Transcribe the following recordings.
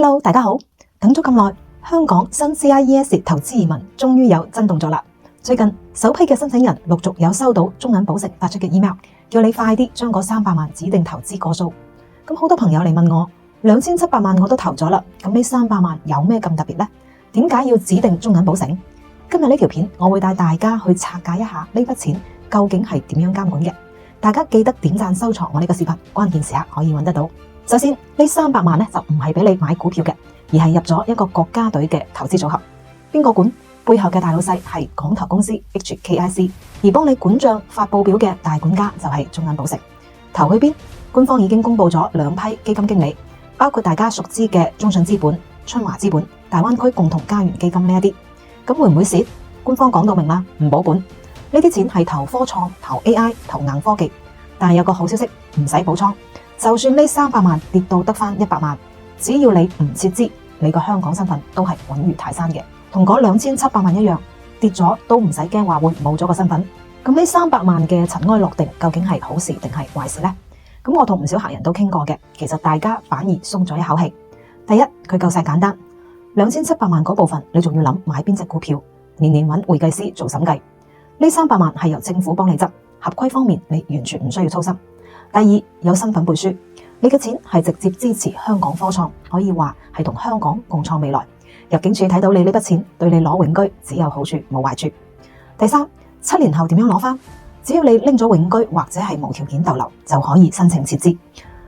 Hello， 大家好，等咗咁耐，香港新 CIES 投資移民終於有真動作啦！最近首批嘅申請人陸續有收到中銀寶盛發出嘅 email， 叫你快啲將嗰300萬指定投資過數。咁好多朋友嚟問我，2700萬我都投咗啦，咁呢300萬有咩咁特別呢？點解要指定中銀寶盛？今日呢條片我會帶大家去拆解一下呢筆錢究竟係點樣監管嘅。大家記得點讚收藏我呢個視頻，關鍵時刻可以揾得到。首先呢300萬就唔係俾你買股票嘅，而係入咗一個國家隊嘅投資組合。邊個管？背後嘅大老細係港投公司 HKIC， 而幫你管賬發報表嘅大管家就係中銀寶盛。投去邊？官方已經公布咗2批基金經理，包括大家熟知嘅中信資本、春華資本、大灣區共同家園基金呢一啲。咁會唔會蝕？官方講到明啦，唔保本。呢啲錢係投科創、投 AI、投硬科技，但係有個好消息，唔使補倉。就算呢300萬跌到得返100萬，只要你唔撤資，你個香港身份都係穩如泰山嘅，同嗰2700萬一樣，跌咗都唔使驚話會冇咗個身份。咁呢300萬嘅塵埃落定，究竟係好事定係壞事呢？咁我同唔少客人都傾過嘅，其實大家反而鬆咗一口氣。第一，佢夠晒簡單，2700萬嗰部分你仲要諗買邊隻股票，年年揾會計師做審計。呢300萬係由政府幫你執，合規方面你完全唔需要操心。第二，有身份背書，你嘅錢係直接支持香港科創，可以話係同香港共創未來。入境處睇到你呢筆錢，對你攞永居只有好處冇壞處。第三，7年後點樣攞返？只要你拎咗永居或者係無條件逗留，就可以申請撤資。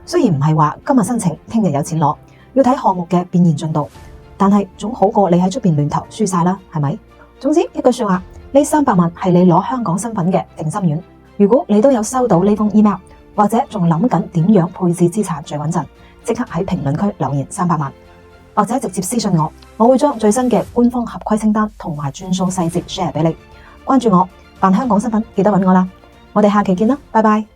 雖然唔係話今日申請，聽日有錢攞，要睇項目嘅變現進度，但係總好過你喺出邊亂投輸晒啦，係咪？總之一句說話，呢300萬係你攞香港身份嘅定心丸。如果你都有收到呢封 email，或者仲諗緊點樣配置資產最穩陣，即刻喺評論區留言300萬，或者直接私信我，我會將最新嘅官方合規清單同埋轉數細節 share 俾你。關注我，辦香港身份記得揾我啦。我哋下期見啦，拜拜。